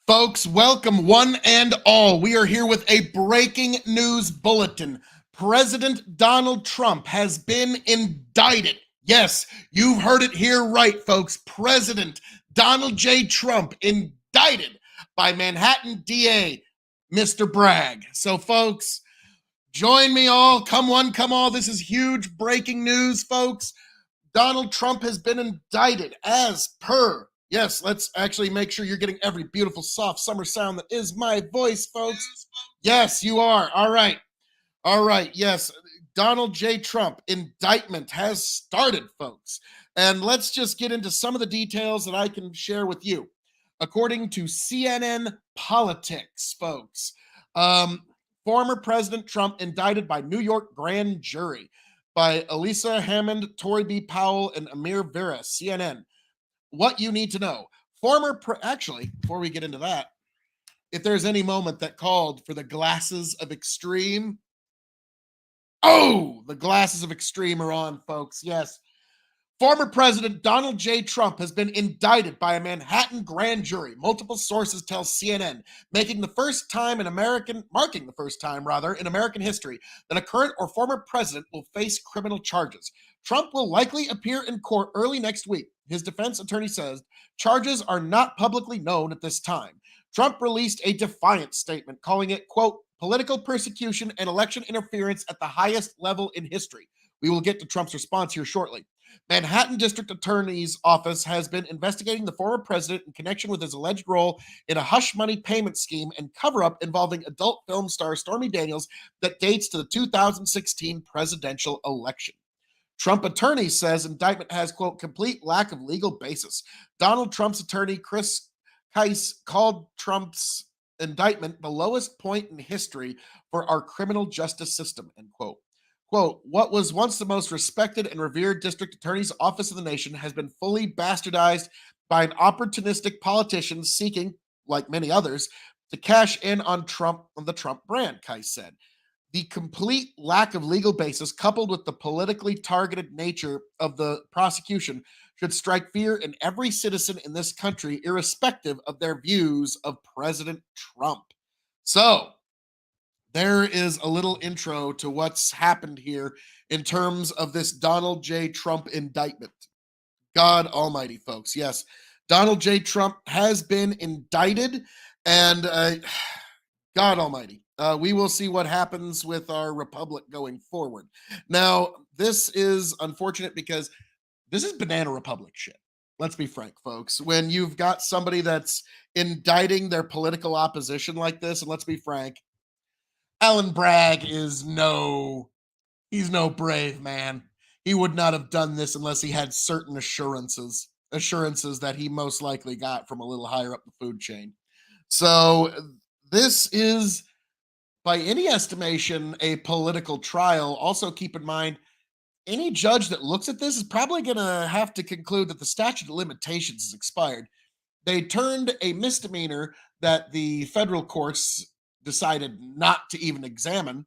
Folks, welcome one and all. We are here with a breaking news bulletin. President Donald Trump has been indicted. Yes, you've heard it here right, folks. President Donald J. Trump indicted by Manhattan DA, Mr. Bragg. So, folks, join me all. Come one, come all. This is huge breaking news, folks. Donald Trump has been indicted as per. Yes, let's actually make sure you're getting every beautiful, soft summer sound that is my voice, folks. Yes, you are. All right. All right. Yes. Donald J. Trump indictment has started, folks. And let's just get into some of the details that I can share with you. According to CNN Politics, folks, um, former President Trump indicted by New York grand jury by Elisa Hammond, Tory B. Powell, and Amir Vera, CNN. What you need to know. Actually, before we get into that, if there's any moment that called for the glasses of extreme, the glasses of extreme are on, folks. Yes. Former President Donald J. Trump has been indicted by a Manhattan grand jury, multiple sources tell CNN, marking the first time in American history that a current or former president will face criminal charges. Trump will likely appear in court early next week. His defense attorney says charges are not publicly known at this time. Trump released a defiant statement calling it, quote, political persecution and election interference at the highest level in history. We will get to Trump's response here shortly. Manhattan District Attorney's Office has been investigating the former president in connection with his alleged role in a hush money payment scheme and cover-up involving adult film star Stormy Daniels that dates to the 2016 presidential election. Trump attorney says indictment has, quote, complete lack of legal basis. Donald Trump's attorney, Chris Keiss, called Trump's indictment the lowest point in history for our criminal justice system, end quote. Quote, what was once the most respected and revered district attorney's office in the nation has been fully bastardized by an opportunistic politician seeking, like many others, to cash in on the Trump brand, Keiss said. The complete lack of legal basis, coupled with the politically targeted nature of the prosecution, should strike fear in every citizen in this country, irrespective of their views of President Trump. So, there is a little intro to what's happened here in terms of this Donald J. Trump indictment. God almighty, folks. Yes, Donald J. Trump has been indicted, and God almighty. We will see what happens with our republic going forward. Now, this is unfortunate because this is banana republic shit. Let's be frank, folks. When you've got somebody that's indicting their political opposition like this, and let's be frank, Alan Bragg he's no brave man. He would not have done this unless he had certain assurances that he most likely got from a little higher up the food chain. So this is, by any estimation, a political trial. Also keep in mind, any judge that looks at this is probably going to have to conclude that the statute of limitations has expired. They turned a misdemeanor that the federal courts decided not to even examine.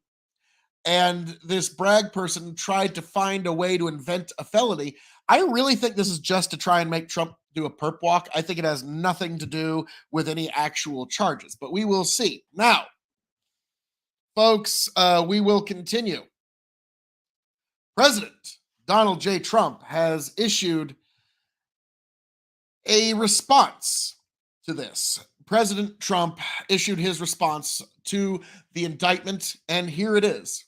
And this Bragg person tried to find a way to invent a felony. I really think this is just to try and make Trump do a perp walk. I think it has nothing to do with any actual charges, but we will see. Now, folks, we will continue. President Donald J. Trump has issued a response to this. President Trump issued his response to the indictment, and here it is.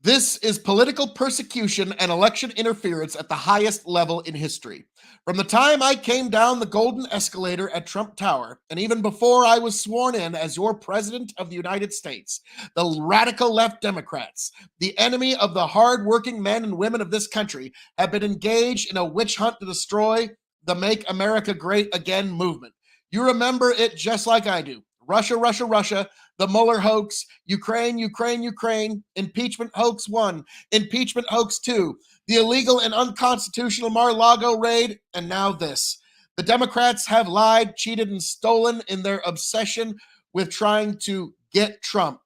This is political persecution and election interference at the highest level in history. From the time I came down the golden escalator at Trump Tower, and even before I was sworn in as your president of the United States, the radical left Democrats, the enemy of the hardworking men and women of this country, have been engaged in a witch hunt to destroy the Make America Great Again movement. You remember it just like I do. Russia, Russia, Russia, the Mueller hoax, Ukraine, Ukraine, Ukraine, impeachment hoax 1, impeachment hoax 2, the illegal and unconstitutional Mar-a-Lago raid, and now this. The Democrats have lied, cheated, and stolen in their obsession with trying to get Trump.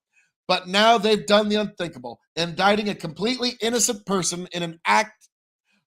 But now they've done the unthinkable, indicting a completely innocent person in an act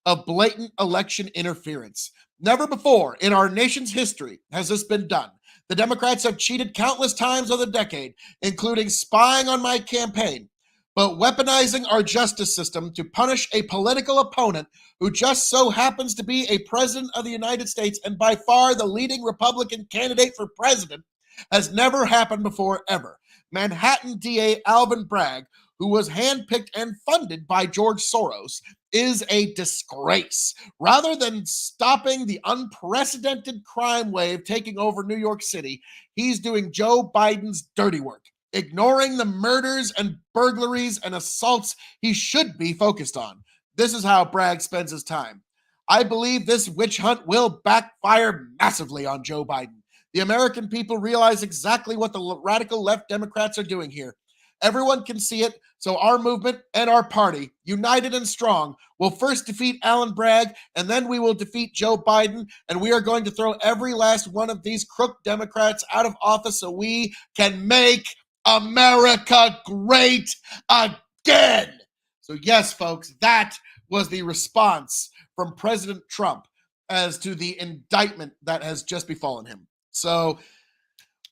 of blatant election interference. Never before in our nation's history has this been done. The Democrats have cheated countless times over the decade, including spying on my campaign, but weaponizing our justice system to punish a political opponent who just so happens to be a president of the United States and by far the leading Republican candidate for president has never happened before ever. Manhattan DA Alvin Bragg, who was handpicked and funded by George Soros, is a disgrace. Rather than stopping the unprecedented crime wave taking over New York City, he's doing Joe Biden's dirty work, ignoring the murders and burglaries and assaults he should be focused on. This is how Bragg spends his time. I believe this witch hunt will backfire massively on Joe Biden. The American people realize exactly what the radical left Democrats are doing here. Everyone can see it, so our movement and our party, united and strong, will first defeat Alan Bragg, and then we will defeat Joe Biden, and we are going to throw every last one of these crook Democrats out of office so we can make America great again. So yes, folks, that was the response from President Trump as to the indictment that has just befallen him. So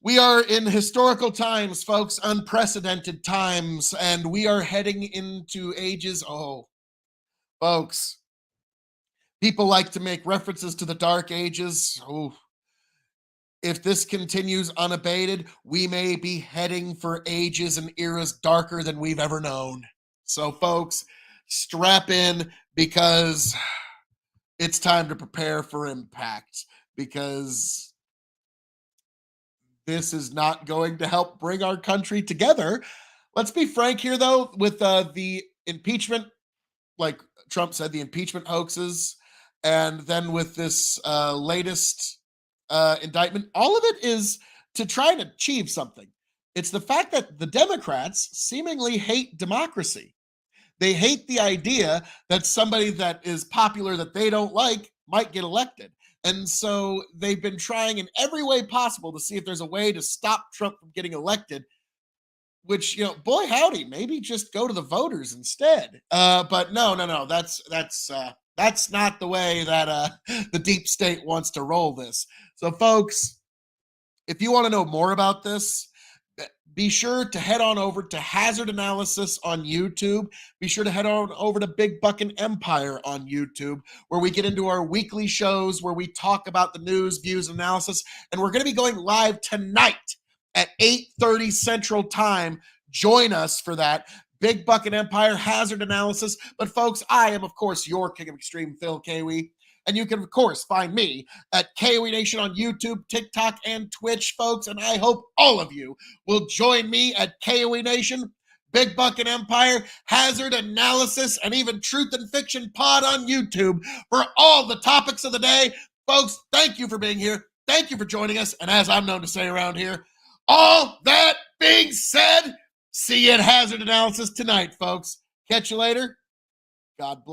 we are in historical times, folks, unprecedented times, and we are heading into ages. Oh, folks, people like to make references to the dark ages. Oh, if this continues unabated, we may be heading for ages and eras darker than we've ever known. So, folks, strap in because it's time to prepare for impact, because this is not going to help bring our country together. Let's be frank here, though, with the impeachment, like Trump said, the impeachment hoaxes, and then with this latest indictment, all of it is to try and achieve something. It's the fact that the Democrats seemingly hate democracy. They hate the idea that somebody that is popular that they don't like might get elected. And so they've been trying in every way possible to see if there's a way to stop Trump from getting elected, which, boy, howdy, maybe just go to the voters instead. But no. That's not the way that the deep state wants to roll this. So, folks, if you want to know more about this, be sure to head on over to Hazard Analysis on YouTube. Be sure to head on over to Big Buckin' Empire on YouTube, where we get into our weekly shows where we talk about the news, views, analysis. And we're going to be going live tonight at 8:30 Central Time. Join us for that. Big Buckin' Empire, Hazard Analysis. But, folks, I am, of course, your King of Extreme, Phil K.O.E. And you can, of course, find me at K.O.E Nation on YouTube, TikTok, and Twitch, folks. And I hope all of you will join me at K.O.E Nation, Big Buckin' Empire, Hazard Analysis, and even Truth and Fiction Pod on YouTube for all the topics of the day. Folks, thank you for being here. Thank you for joining us. And as I'm known to say around here, all that being said, see you at Hazard Analysis tonight, folks. Catch you later. God bless.